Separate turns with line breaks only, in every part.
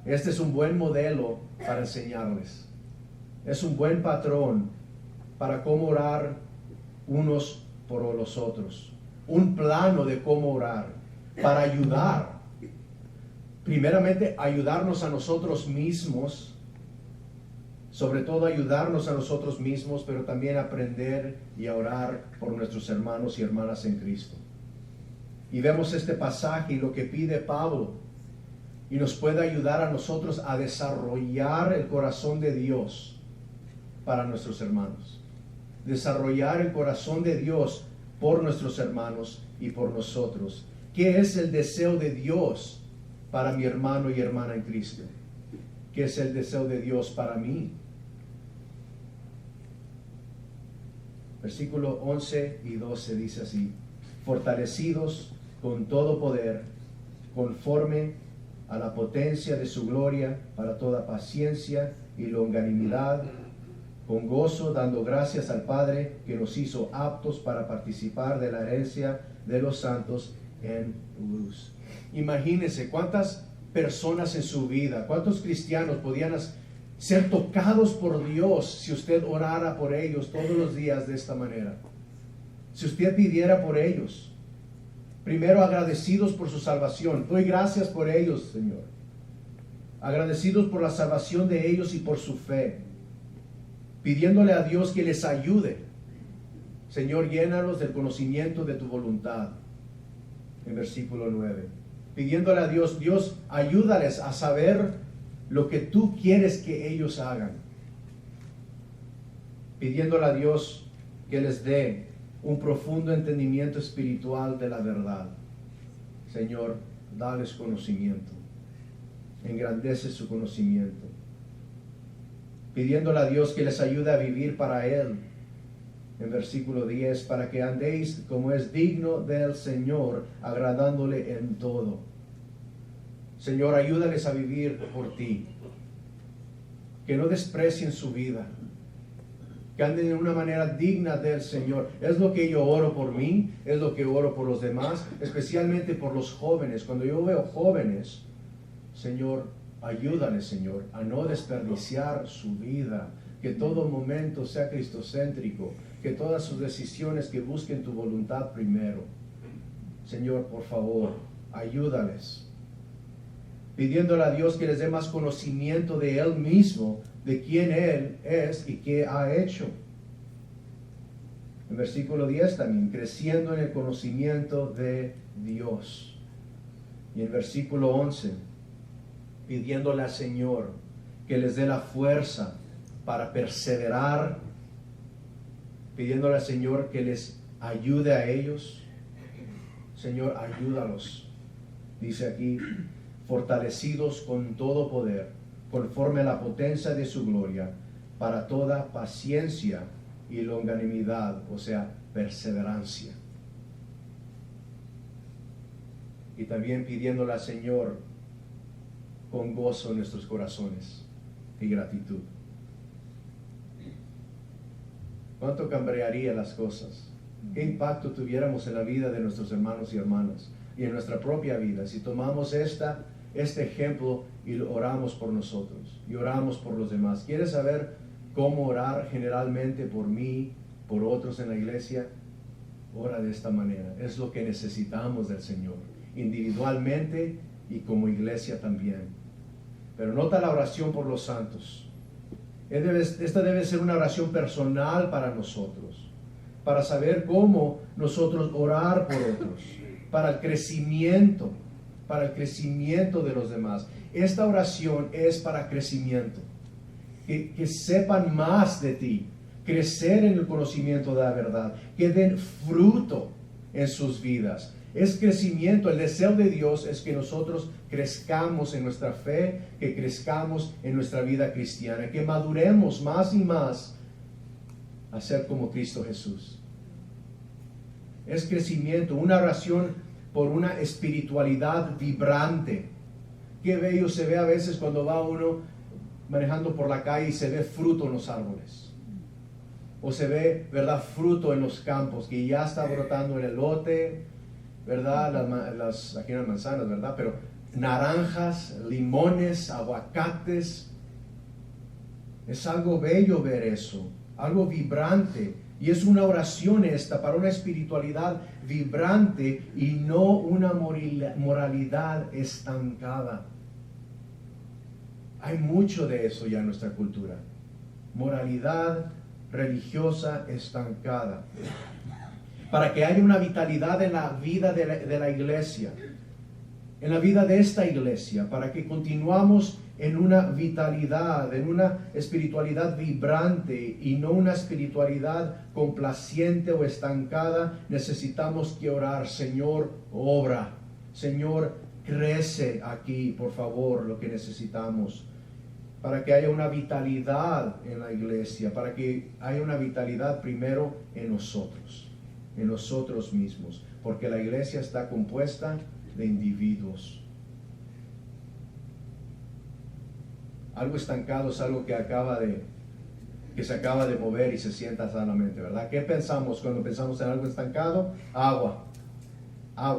Este es un buen modelo para enseñarles. Es un buen patrón para cómo orar unos por los otros. Un plano de cómo orar para ayudar. Primeramente, ayudarnos a nosotros mismos. Sobre todo ayudarnos a nosotros mismos, pero también aprender y a orar por nuestros hermanos y hermanas en Cristo. Y vemos este pasaje y lo que pide Pablo, y nos puede ayudar a nosotros a desarrollar el corazón de Dios para nuestros hermanos. Desarrollar el corazón de Dios por nuestros hermanos y por nosotros. ¿Qué es el deseo de Dios para mi hermano y hermana en Cristo? ¿Qué es el deseo de Dios para mí? Versículo 11 y 12 dice así: fortalecidos con todo poder, conforme a la potencia de su gloria, para toda paciencia y longanimidad, con gozo, dando gracias al Padre que nos hizo aptos para participar de la herencia de los santos en luz. Imagínense cuántas personas en su vida, cuántos cristianos podían ser tocados por Dios si usted orara por ellos todos los días de esta manera. Si usted pidiera por ellos, primero agradecidos por su salvación. Doy gracias por ellos, Señor. Agradecidos por la salvación de ellos y por su fe. Pidiéndole a Dios que les ayude. Señor, llénalos del conocimiento de tu voluntad. En versículo 9. Pidiéndole a Dios, Dios, ayúdales a saber lo que tú quieres que ellos hagan. Pidiéndole a Dios que les dé un profundo entendimiento espiritual de la verdad. Señor, dales conocimiento. Engrandece su conocimiento. Pidiéndole a Dios que les ayude a vivir para Él. En versículo 10, para que andéis como es digno del Señor, agradándole en todo. Señor, ayúdales a vivir por ti. Que no desprecien su vida. Que anden de una manera digna del Señor. Es lo que yo oro por mí, es lo que oro por los demás, especialmente por los jóvenes. Cuando yo veo jóvenes, Señor, ayúdales, Señor, a no desperdiciar su vida. Que todo momento sea cristocéntrico. Que todas sus decisiones que busquen tu voluntad primero. Señor, por favor, ayúdales. Pidiéndole a Dios que les dé más conocimiento de Él mismo, de quién Él es y qué ha hecho. En versículo 10 también, creciendo en el conocimiento de Dios. Y en versículo 11, pidiéndole al Señor que les dé la fuerza para perseverar, pidiéndole al Señor que les ayude a ellos. Señor, ayúdalos. Dice aquí, fortalecidos con todo poder, conforme a la potencia de su gloria, para toda paciencia y longanimidad, o sea, perseverancia. Y también pidiéndole al Señor con gozo en nuestros corazones y gratitud. ¿Cuánto cambiaría las cosas? ¿Qué impacto tuviéramos en la vida de nuestros hermanos y hermanas y en nuestra propia vida si tomamos este ejemplo y oramos por nosotros y oramos por los demás? ¿Quieres saber cómo orar generalmente por mí, por otros en la iglesia? Ora de esta manera. Es lo que necesitamos del Señor, individualmente y como iglesia también. Pero nota la oración por los santos. Esta debe ser una oración personal para nosotros, para saber cómo nosotros orar por otros, para el crecimiento de los demás. Esta oración es para crecimiento, que sepan más de ti, crecer en el conocimiento de la verdad, que den fruto en sus vidas. Es crecimiento. El deseo de Dios es que nosotros crezcamos en nuestra fe, que crezcamos en nuestra vida cristiana, que maduremos más y más a ser como Cristo Jesús. Es crecimiento, una oración por una espiritualidad vibrante. Qué bello se ve a veces cuando va uno manejando por la calle y se ve fruto en los árboles. O se ve, ¿verdad?, fruto en los campos, que ya está brotando el elote, ¿verdad? Aquí en las manzanas, ¿verdad? Pero naranjas, limones, aguacates. Es algo bello ver eso, algo vibrante. Y es una oración esta para una espiritualidad vibrante y no una moralidad estancada. Hay mucho de eso ya en nuestra cultura. Moralidad religiosa estancada. Para que haya una vitalidad en la vida de la iglesia, en la vida de esta iglesia, para que continuamos en una vitalidad, en una espiritualidad vibrante y no una espiritualidad complaciente o estancada, necesitamos que orar: Señor, obra, Señor, crece aquí, por favor, lo que necesitamos, para que haya una vitalidad en la iglesia, para que haya una vitalidad primero en nosotros mismos, porque la iglesia está compuesta de individuos. Algo estancado es algo que se acaba de mover y se sienta sanamente, ¿verdad? ¿Qué pensamos cuando pensamos en algo estancado? Agua,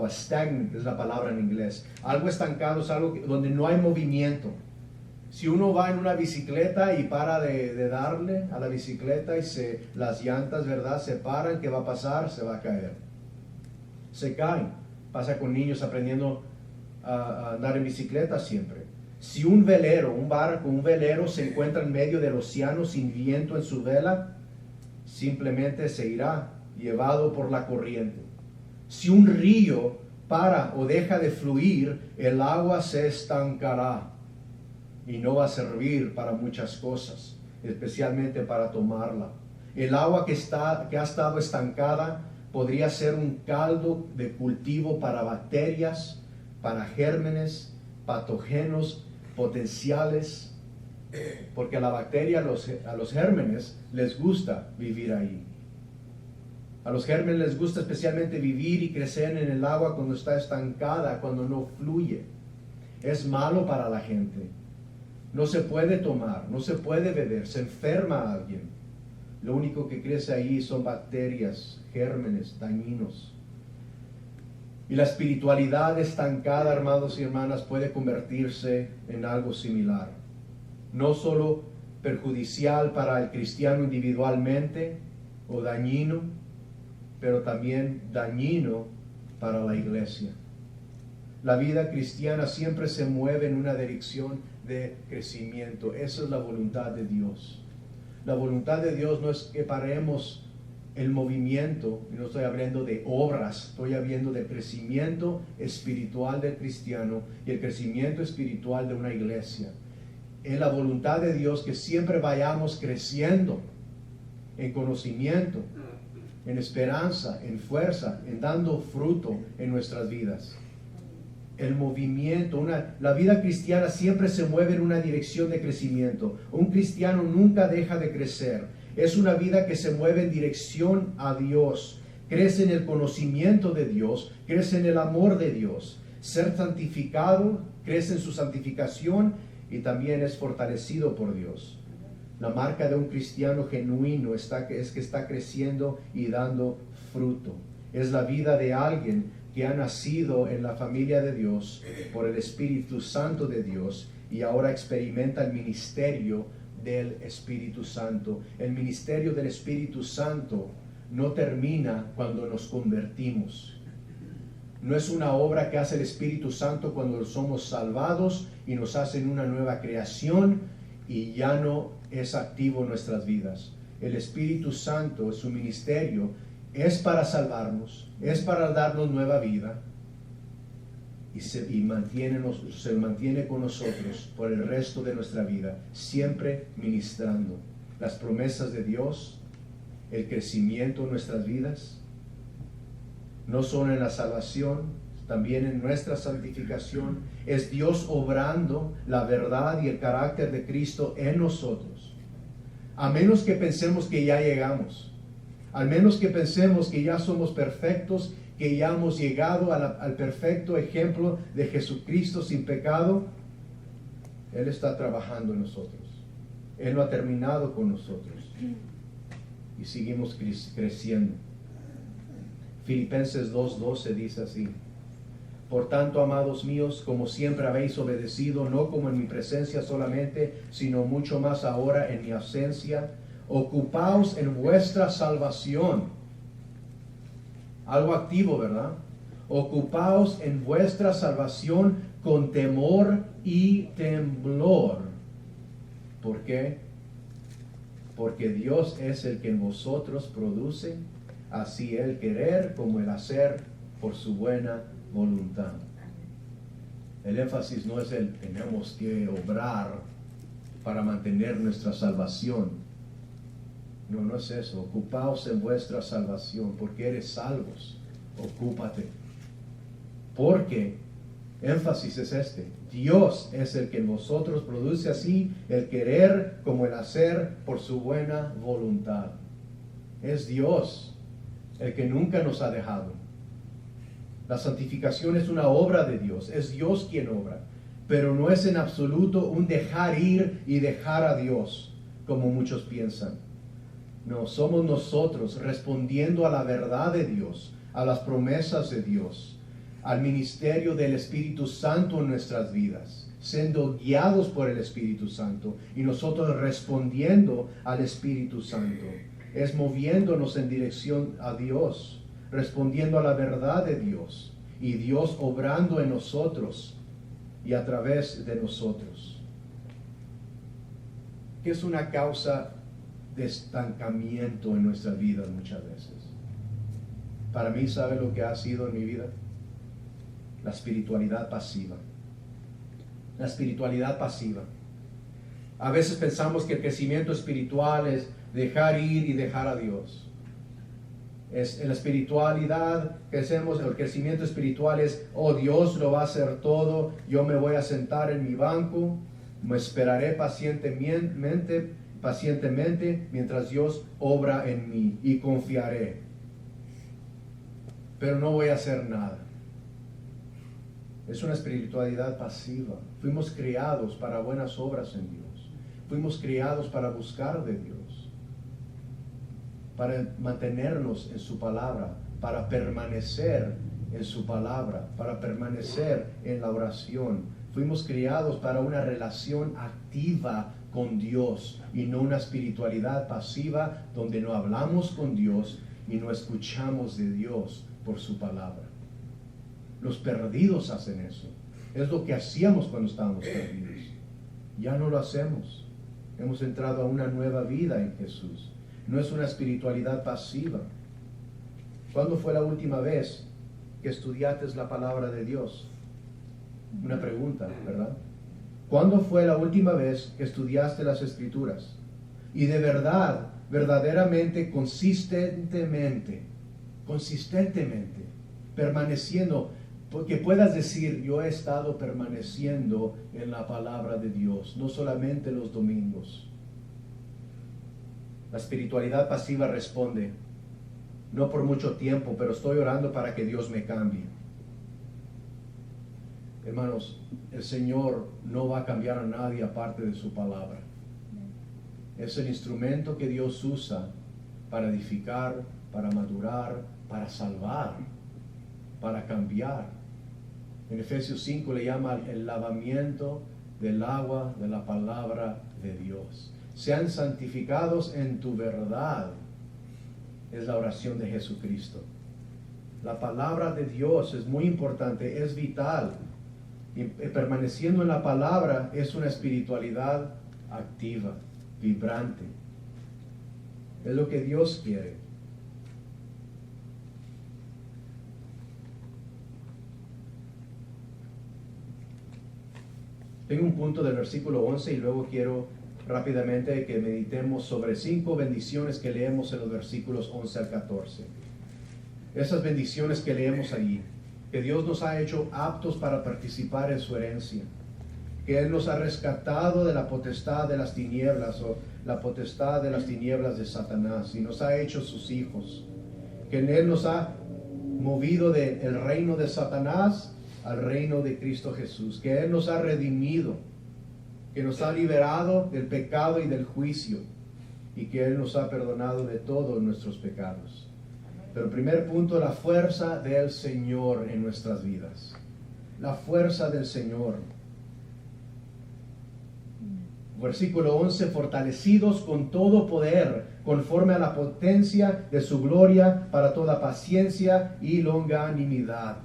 stagnant es la palabra en inglés. Algo estancado es algo donde no hay movimiento. Si uno va en una bicicleta y para de darle a la bicicleta y las llantas, ¿verdad?, se paran, ¿qué va a pasar? Se va a caer. Se cae. Pasa con niños aprendiendo a andar en bicicleta siempre. Si un velero se encuentra en medio del océano sin viento en su vela, simplemente se irá llevado por la corriente. Si un río para o deja de fluir, el agua se estancará y no va a servir para muchas cosas, especialmente para tomarla. El agua que ha estado estancada podría ser un caldo de cultivo para bacterias, para gérmenes, patógenos potenciales, porque a la bacteria, a los gérmenes les gusta vivir ahí. A los gérmenes les gusta especialmente vivir y crecer en el agua cuando está estancada, cuando no fluye. Es malo para la gente. No se puede tomar, no se puede beber, se enferma a alguien. Lo único que crece ahí son bacterias, gérmenes, dañinos. Y la espiritualidad estancada, hermanos y hermanas, puede convertirse en algo similar. No solo perjudicial para el cristiano individualmente o dañino, pero también dañino para la iglesia. La vida cristiana siempre se mueve en una dirección de crecimiento. Esa es la voluntad de Dios. La voluntad de Dios no es que paremos el movimiento, y no estoy hablando de obras, estoy hablando del crecimiento espiritual del cristiano y el crecimiento espiritual de una iglesia. Es la voluntad de Dios que siempre vayamos creciendo en conocimiento, en esperanza, en fuerza, en dando fruto en nuestras vidas. El movimiento, la vida cristiana siempre se mueve en una dirección de crecimiento. Un cristiano nunca deja de crecer. Es una vida que se mueve en dirección a Dios. Crece en el conocimiento de Dios, crece en el amor de Dios. Ser santificado, crece en su santificación y también es fortalecido por Dios. La marca de un cristiano genuino es que está creciendo y dando fruto. Es la vida de alguien que ha nacido en la familia de Dios por el Espíritu Santo de Dios y ahora experimenta el ministerio del Espíritu Santo. El ministerio del Espíritu Santo no termina cuando nos convertimos. No es una obra que hace el Espíritu Santo cuando somos salvados y nos hacen una nueva creación y ya no es activo en nuestras vidas. El Espíritu Santo, su ministerio, es para salvarnos, es para darnos nueva vida y se mantiene con nosotros por el resto de nuestra vida, siempre ministrando las promesas de Dios, el crecimiento en nuestras vidas, no solo en la salvación, también en nuestra santificación. Es Dios obrando la verdad y el carácter de Cristo en nosotros. A menos que pensemos que ya llegamos, al menos que pensemos que ya somos perfectos, que ya hemos llegado al perfecto ejemplo de Jesucristo sin pecado, Él está trabajando en nosotros. Él no ha terminado con nosotros. Y seguimos creciendo. Filipenses 2:12 dice así: Por tanto, amados míos, como siempre habéis obedecido, no como en mi presencia solamente, sino mucho más ahora en mi ausencia, ocupaos en vuestra salvación. Algo activo, ¿verdad? Ocupaos en vuestra salvación con temor y temblor. ¿Por qué? Porque Dios es el que en vosotros produce así el querer como el hacer por su buena voluntad. El énfasis no es el tenemos que obrar para mantener nuestra salvación. No, no es eso. Ocupaos en vuestra salvación, porque eres salvos. Ocúpate. Porque, énfasis es este, Dios es el que en vosotros produce así el querer como el hacer por su buena voluntad. Es Dios el que nunca nos ha dejado. La santificación es una obra de Dios, es Dios quien obra, pero no es en absoluto un dejar ir y dejar a Dios, como muchos piensan. No, somos nosotros respondiendo a la verdad de Dios, a las promesas de Dios, al ministerio del Espíritu Santo en nuestras vidas, siendo guiados por el Espíritu Santo y nosotros respondiendo al Espíritu Santo. Es moviéndonos en dirección a Dios, respondiendo a la verdad de Dios y Dios obrando en nosotros y a través de nosotros. ¿Qué es una causa de estancamiento en nuestras vidas muchas veces? Para mí, ¿sabe lo que ha sido en mi vida? La espiritualidad pasiva. La espiritualidad pasiva. A veces pensamos que el crecimiento espiritual es dejar ir y dejar a Dios. Es en la espiritualidad que hacemos, el crecimiento espiritual es, oh, Dios lo va a hacer todo, yo me voy a sentar en mi banco, me esperaré pacientemente mientras Dios obra en mí y confiaré. Pero no voy a hacer nada. Es una espiritualidad pasiva. Fuimos criados para buenas obras en Dios. Fuimos criados para buscar de Dios, para mantenernos en su palabra, para permanecer en su palabra, para permanecer en la oración. Fuimos criados para una relación activa con Dios y no una espiritualidad pasiva donde no hablamos con Dios y no escuchamos de Dios por su palabra. Los perdidos hacen eso. Es lo que hacíamos cuando estábamos perdidos. Ya no lo hacemos. Hemos entrado a una nueva vida en Jesús. No es una espiritualidad pasiva. ¿Cuándo fue la última vez que estudiaste la palabra de Dios? Una pregunta, ¿verdad? ¿Cuándo fue la última vez que estudiaste las Escrituras? Y de verdad, verdaderamente, consistentemente, permaneciendo, porque puedas decir, yo he estado permaneciendo en la palabra de Dios, no solamente los domingos. La espiritualidad pasiva responde, no por mucho tiempo, pero estoy orando para que Dios me cambie. Hermanos, el Señor no va a cambiar a nadie aparte de su palabra. Es el instrumento que Dios usa para edificar, para madurar, para salvar, para cambiar. En Efesios 5 le llama el lavamiento del agua de la palabra de Dios. Sean santificados en tu verdad. Es la oración de Jesucristo. La palabra de Dios es muy importante, es vital. Y permaneciendo en la palabra es una espiritualidad activa, vibrante. Es lo que Dios quiere. Tengo un punto del versículo 11 y luego quiero rápidamente que meditemos sobre 5 bendiciones que leemos en los versículos 11 al 14. Esas bendiciones que leemos allí, que Dios nos ha hecho aptos para participar en su herencia, que Él nos ha rescatado de la potestad de las tinieblas o la potestad de las tinieblas de Satanás y nos ha hecho sus hijos, que en Él nos ha movido del reino de Satanás al reino de Cristo Jesús, que Él nos ha redimido, que nos ha liberado del pecado y del juicio y que Él nos ha perdonado de todos nuestros pecados. Pero el primer punto, la fuerza del Señor en nuestras vidas. la fuerza del Señor. Versículo 11, fortalecidos con todo poder, conforme a la potencia de su gloria, para toda paciencia y longanimidad.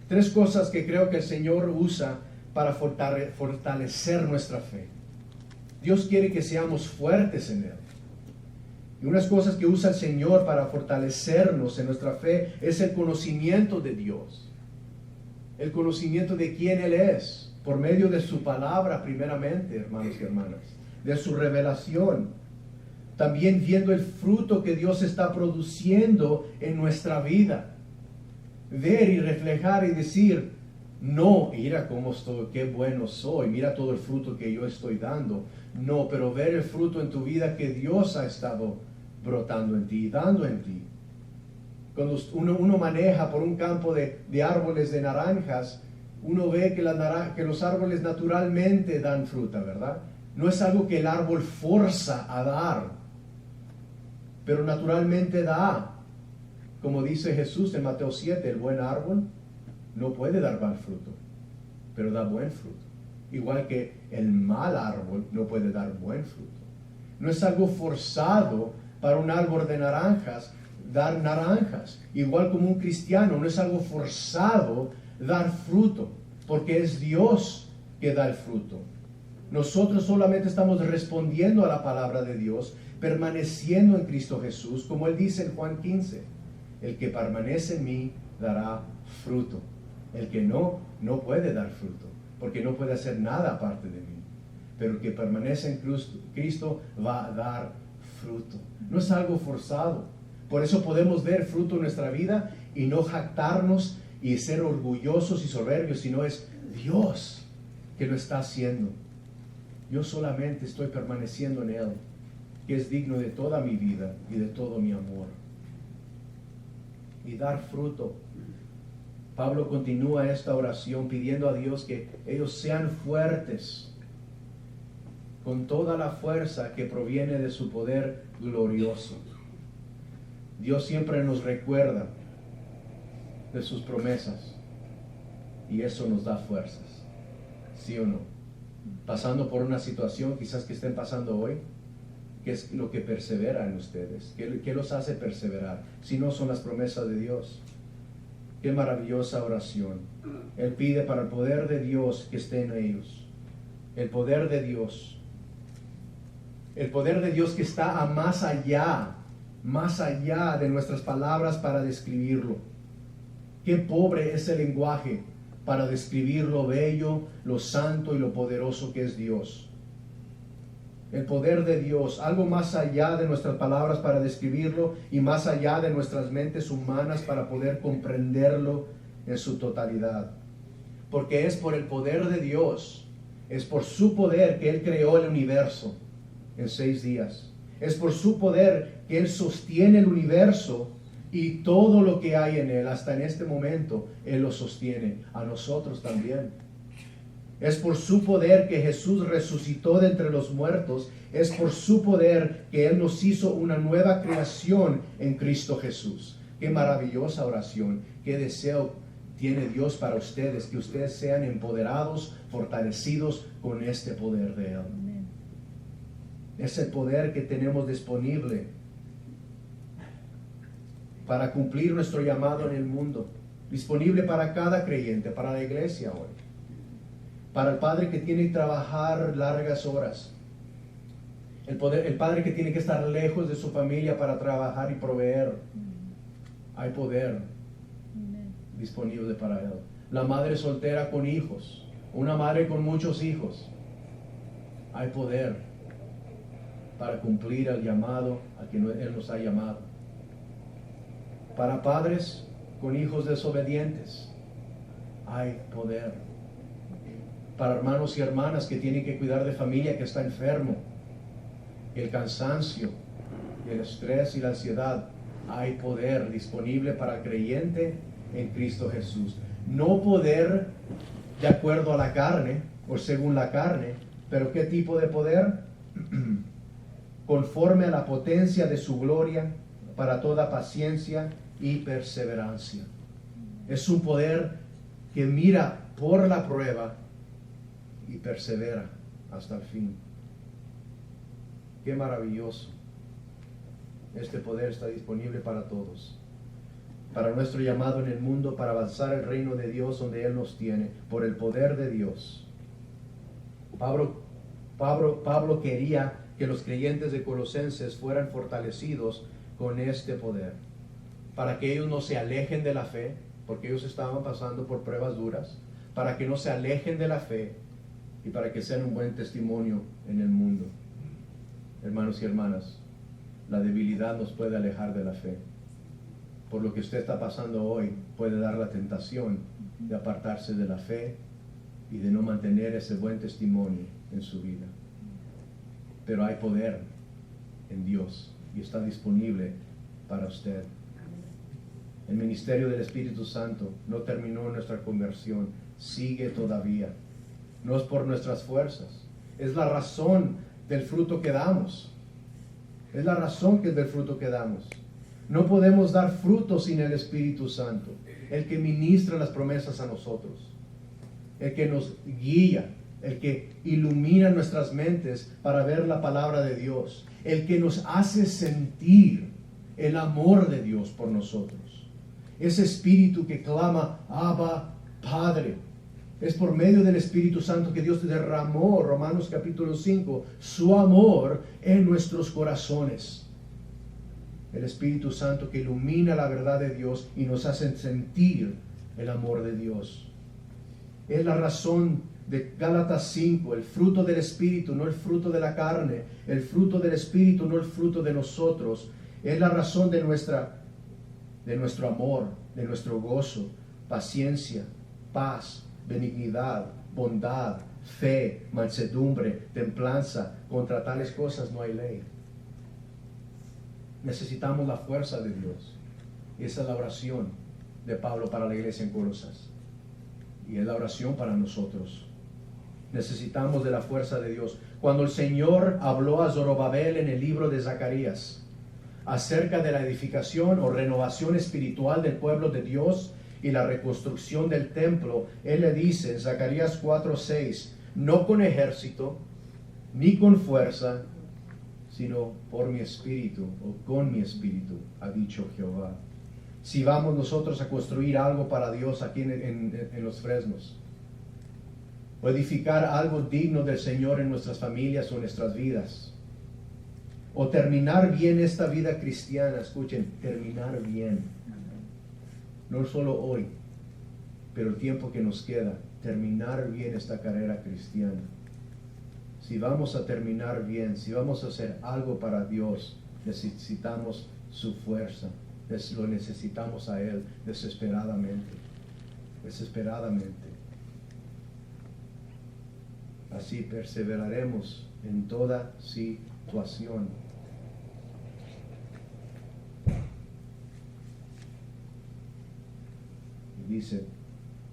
Tres cosas que creo que el Señor usa para fortalecer nuestra fe. Dios quiere que seamos fuertes en Él. Y unas cosas que usa el Señor para fortalecernos en nuestra fe es el conocimiento de Dios. El conocimiento de quién Él es, por medio de su palabra primeramente, hermanos y hermanas, de su revelación. También viendo el fruto que Dios está produciendo en nuestra vida. Ver y reflejar y decir, no, mira cómo estoy, qué bueno soy, mira todo el fruto que yo estoy dando. No, pero ver el fruto en tu vida que Dios ha estado brotando en ti, dando en ti. Cuando uno maneja por un campo de árboles de naranjas, uno ve que los árboles naturalmente dan fruta, ¿verdad? No es algo que el árbol forza a dar, pero naturalmente da. Como dice Jesús en Mateo 7, el buen árbol no puede dar mal fruto, pero da buen fruto. Igual que el mal árbol no puede dar buen fruto. No es algo forzado para un árbol de naranjas dar naranjas. Igual como un cristiano, no es algo forzado dar fruto, porque es Dios que da el fruto. Nosotros solamente estamos respondiendo a la palabra de Dios, permaneciendo en Cristo Jesús, como Él dice en Juan 15, el que permanece en mí dará fruto. El que no puede dar fruto, porque no puede hacer nada aparte de mí. Pero el que permanece en Cristo va a dar fruto. No es algo forzado. Por eso podemos ver fruto en nuestra vida y no jactarnos y ser orgullosos y soberbios, sino es Dios que lo está haciendo. Yo solamente estoy permaneciendo en Él, que es digno de toda mi vida y de todo mi amor. Y dar fruto. Pablo continúa esta oración pidiendo a Dios que ellos sean fuertes con toda la fuerza que proviene de su poder glorioso. Dios siempre nos recuerda de sus promesas y eso nos da fuerzas, ¿sí o no? Pasando por una situación quizás que estén pasando hoy, ¿qué es lo que persevera en ustedes? ¿Qué los hace perseverar? Si no son las promesas de Dios. Qué maravillosa oración. Él pide para el poder de Dios que esté en ellos. El poder de Dios. El poder de Dios que está más allá de nuestras palabras para describirlo. Qué pobre es el lenguaje para describir lo bello, lo santo y lo poderoso que es Dios. El poder de Dios, algo más allá de nuestras palabras para describirlo y más allá de nuestras mentes humanas para poder comprenderlo en su totalidad. Porque es por el poder de Dios, es por su poder que Él creó el universo en 6 días. Es por su poder que Él sostiene el universo y todo lo que hay en Él. Hasta en este momento Él lo sostiene, a nosotros también. Es por su poder que Jesús resucitó de entre los muertos. Es por su poder que Él nos hizo una nueva creación en Cristo Jesús. Qué maravillosa oración. Qué deseo tiene Dios para ustedes. Que ustedes sean empoderados, fortalecidos con este poder de Él. Es el poder que tenemos disponible para cumplir nuestro llamado en el mundo. Disponible para cada creyente, para la iglesia hoy. Para el padre que tiene que trabajar largas horas. El padre que tiene que estar lejos de su familia para trabajar y proveer. Hay poder disponible para él. La madre soltera con hijos. Una madre con muchos hijos. Hay poder para cumplir el llamado a que Él nos ha llamado. Para padres con hijos desobedientes. Hay poder. Para hermanos y hermanas que tienen que cuidar de familia que está enfermo, el cansancio, el estrés y la ansiedad, hay poder disponible para el creyente en Cristo Jesús. No poder de acuerdo a la carne o según la carne, pero ¿qué tipo de poder? Conforme a la potencia de su gloria para toda paciencia y perseverancia. Es un poder que mira por la prueba y persevera hasta el fin. Qué maravilloso. Este poder está disponible para todos, para nuestro llamado en el mundo, para avanzar el reino de Dios donde Él nos tiene, por el poder de Dios. Pablo quería que los creyentes de Colosenses fueran fortalecidos con este poder, para que ellos no se alejen de la fe, porque ellos estaban pasando por pruebas duras, para que no se alejen de la fe y para que sean un buen testimonio en el mundo. Hermanos y hermanas, la debilidad nos puede alejar de la fe. Por lo que usted está pasando hoy, puede dar la tentación de apartarse de la fe y de no mantener ese buen testimonio en su vida. Pero hay poder en Dios y está disponible para usted. El ministerio del Espíritu Santo no terminó en nuestra conversión, sigue todavía. No es por nuestras fuerzas, es la razón del fruto que damos. Es la razón que es del fruto que damos. No podemos dar fruto sin el Espíritu Santo, el que ministra las promesas a nosotros, el que nos guía, el que ilumina nuestras mentes para ver la palabra de Dios, el que nos hace sentir el amor de Dios por nosotros. Ese Espíritu que clama, Abba, Padre. Es por medio del Espíritu Santo que Dios derramó, Romanos capítulo 5, su amor en nuestros corazones. El Espíritu Santo que ilumina la verdad de Dios y nos hace sentir el amor de Dios. Es la razón de Gálatas 5, el fruto del Espíritu, no el fruto de la carne, el fruto del Espíritu, no el fruto de nosotros. Es la razón de nuestro amor, de nuestro gozo, paciencia, paz, benignidad, bondad, fe, mansedumbre, templanza. Contra tales cosas no hay ley. Necesitamos la fuerza de Dios. Esa es la oración de Pablo para la iglesia en Colosas. Y es la oración para nosotros. Necesitamos de la fuerza de Dios. Cuando el Señor habló a Zorobabel en el libro de Zacarías acerca de la edificación o renovación espiritual del pueblo de Dios y la reconstrucción del templo, Él le dice en Zacarías 4:6, no con ejército, ni con fuerza, sino por mi espíritu o con mi espíritu, ha dicho Jehová. Si vamos nosotros a construir algo para Dios aquí en Los Fresnos, o edificar algo digno del Señor en nuestras familias o en nuestras vidas, o terminar bien esta vida cristiana, escuchen, terminar bien, no solo hoy, pero el tiempo que nos queda, terminar bien esta carrera cristiana. Si vamos a terminar bien, si vamos a hacer algo para Dios, necesitamos su fuerza, lo necesitamos a Él desesperadamente. Así perseveraremos en toda situación. Y dice,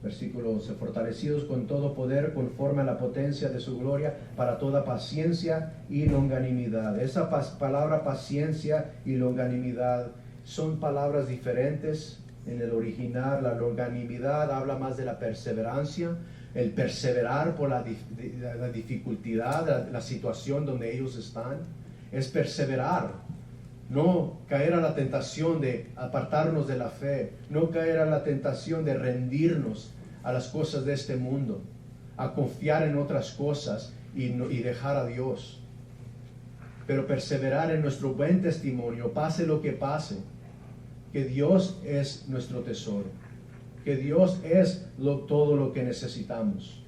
versículo 11, fortalecidos con todo poder conforme a la potencia de su gloria para toda paciencia y longanimidad. Esa palabra paciencia y longanimidad son palabras diferentes en el original. La longanimidad habla más de la perseverancia, el perseverar por la dificultad, la situación donde ellos están. Es perseverar, no caer a la tentación de apartarnos de la fe, no caer a la tentación de rendirnos a las cosas de este mundo, a confiar en otras cosas y dejar a Dios. Pero perseverar en nuestro buen testimonio, pase lo que pase, que Dios es nuestro tesoro, que Dios es todo lo que necesitamos,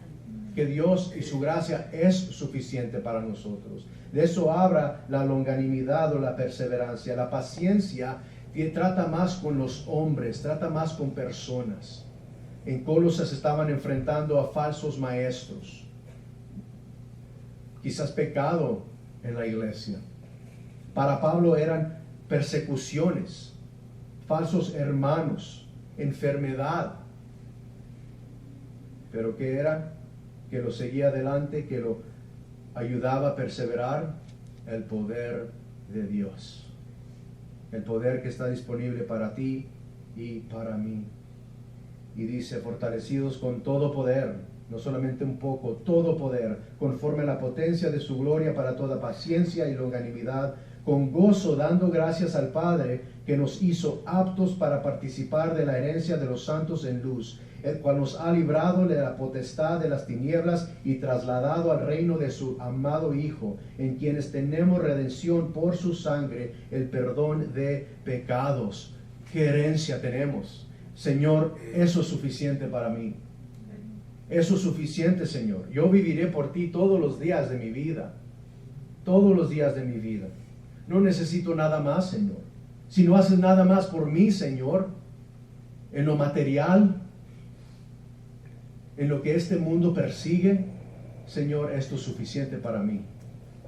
que Dios y su gracia es suficiente para nosotros. De eso habla la longanimidad o la perseverancia. La paciencia trata más con los hombres, trata más con personas. En Colosas estaban enfrentando a falsos maestros, quizás pecado en la iglesia. Para Pablo eran persecuciones, falsos hermanos, enfermedad. Pero ¿qué era? Que lo seguía adelante, que lo ayudaba a perseverar, el poder de Dios. El poder que está disponible para ti y para mí. Y dice, fortalecidos con todo poder, no solamente un poco, todo poder, conforme a la potencia de su gloria para toda paciencia y longanimidad, con gozo dando gracias al Padre que nos hizo aptos para participar de la herencia de los santos en luz, el cual nos ha librado de la potestad de las tinieblas y trasladado al reino de su amado Hijo, en quienes tenemos redención por su sangre, el perdón de pecados. ¿Qué herencia tenemos? Señor, eso es suficiente para mí. Eso es suficiente, Señor. Yo viviré por ti todos los días de mi vida. Todos los días de mi vida. No necesito nada más, Señor. Si no haces nada más por mí, Señor, en lo material, en lo que este mundo persigue, Señor, esto es suficiente para mí.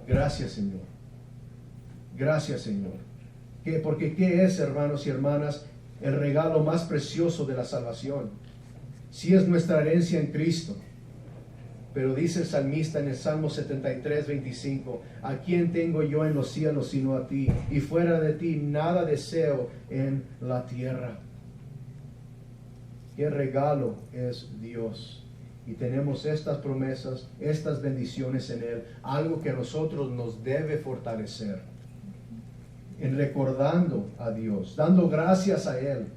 Gracias, Señor. Gracias, Señor. Porque ¿qué es, hermanos y hermanas, el regalo más precioso de la salvación? Sí es nuestra herencia en Cristo. Pero dice el salmista en el Salmo 73, 25, ¿a quién tengo yo en los cielos sino a ti? Y fuera de ti nada deseo en la tierra. Qué regalo es Dios. Y tenemos estas promesas, estas bendiciones en Él, algo que a nosotros nos debe fortalecer. En recordando a Dios, dando gracias a Él,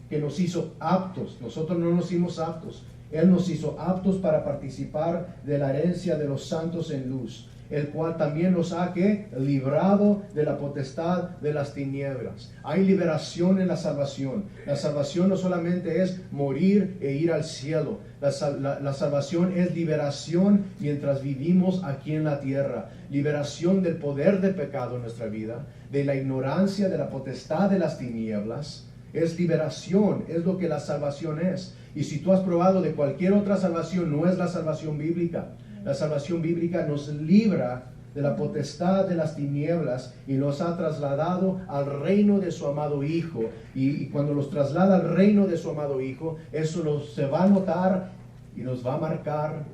que nos hizo aptos. Nosotros no nos hicimos aptos. Él nos hizo aptos para participar de la herencia de los santos en luz, el cual también nos ha librado de la potestad de las tinieblas. Hay liberación en la salvación. La salvación no solamente es morir e ir al cielo. La salvación es liberación mientras vivimos aquí en la tierra. Liberación del poder del pecado en nuestra vida, de la ignorancia, de la potestad de las tinieblas. Es liberación, es lo que la salvación es. Y si tú has probado de cualquier otra salvación, no es la salvación bíblica. La salvación bíblica nos libra de la potestad de las tinieblas y nos ha trasladado al reino de su amado Hijo. Y cuando los traslada al reino de su amado Hijo, eso se va a notar y nos va a marcar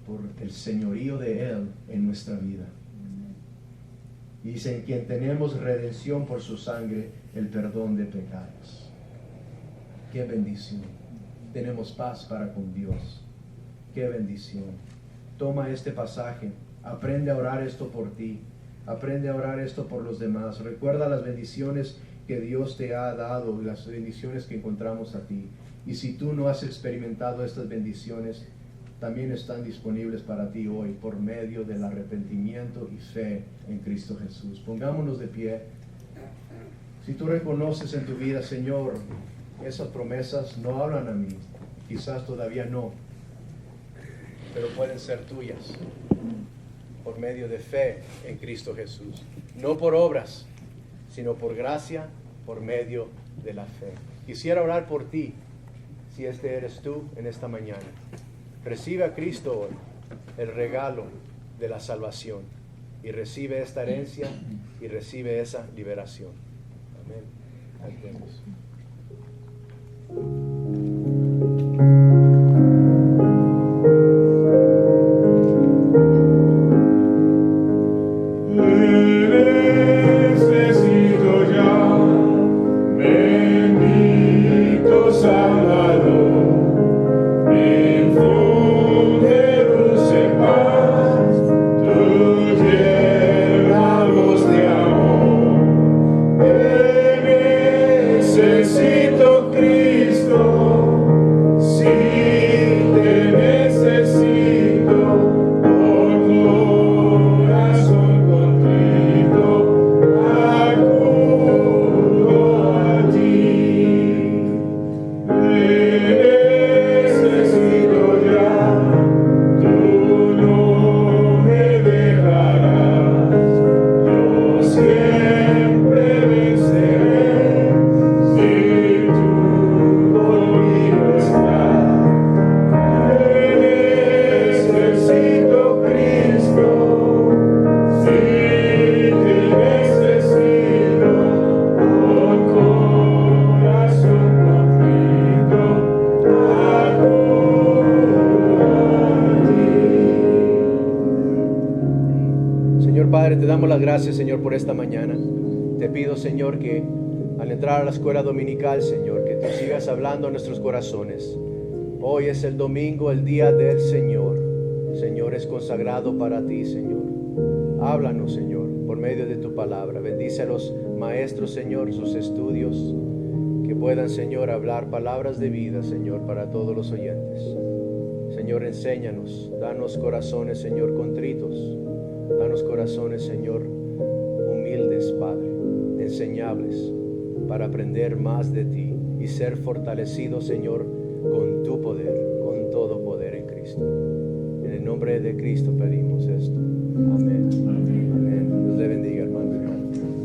por el señorío de Él en nuestra vida. Y dice, en quien tenemos redención por su sangre, el perdón de pecados. Qué bendición. Tenemos paz para con Dios. Qué bendición. Toma este pasaje. Aprende a orar esto por ti. Aprende a orar esto por los demás. Recuerda las bendiciones que Dios te ha dado, las bendiciones que encontramos a ti. Y si tú no has experimentado estas bendiciones, también están disponibles para ti hoy por medio del arrepentimiento y fe en Cristo Jesús. Pongámonos de pie. Si tú reconoces en tu vida, Señor, esas promesas no hablan a mí, quizás todavía no, pero pueden ser tuyas por medio de fe en Cristo Jesús. No por obras, sino por gracia, por medio de la fe. Quisiera orar por ti, si este eres tú en esta mañana. Recibe a Cristo hoy, el regalo de la salvación, y recibe esta herencia y recibe esa liberación. Amén. Ayudemos.
Necesito ya, bendito Salvador, infunde dulce paz, tu tierra voz de amor. Necesito Cristo, si te necesito, por corazón contrito, acudo a ti. Necesito ya, tú no me dejarás, yo siempre venceré. Si tú conmigo estás, necesito Cristo. Si te necesito, con corazón contrito, acudo a ti.
Señor Padre, te damos las gracias, Señor, por esta mañana. Te pido, Señor, que al entrar a la escuela dominical, Señor, que que sigas hablando a nuestros corazones. Hoy es el domingo, el día del Señor. Señor, es consagrado para ti, Señor. Háblanos, Señor, por medio de tu palabra. Bendice a los maestros, Señor, sus estudios, que puedan, Señor, hablar palabras de vida, Señor, para todos los oyentes. Señor, enséñanos, danos corazones, Señor, contritos. Danos corazones, Señor, humildes, Padre, enseñables, para aprender más de ti y ser fortalecidos, Señor, con tu poder, con todo poder en Cristo. En el nombre de Cristo pedimos esto. Amén.
Amén.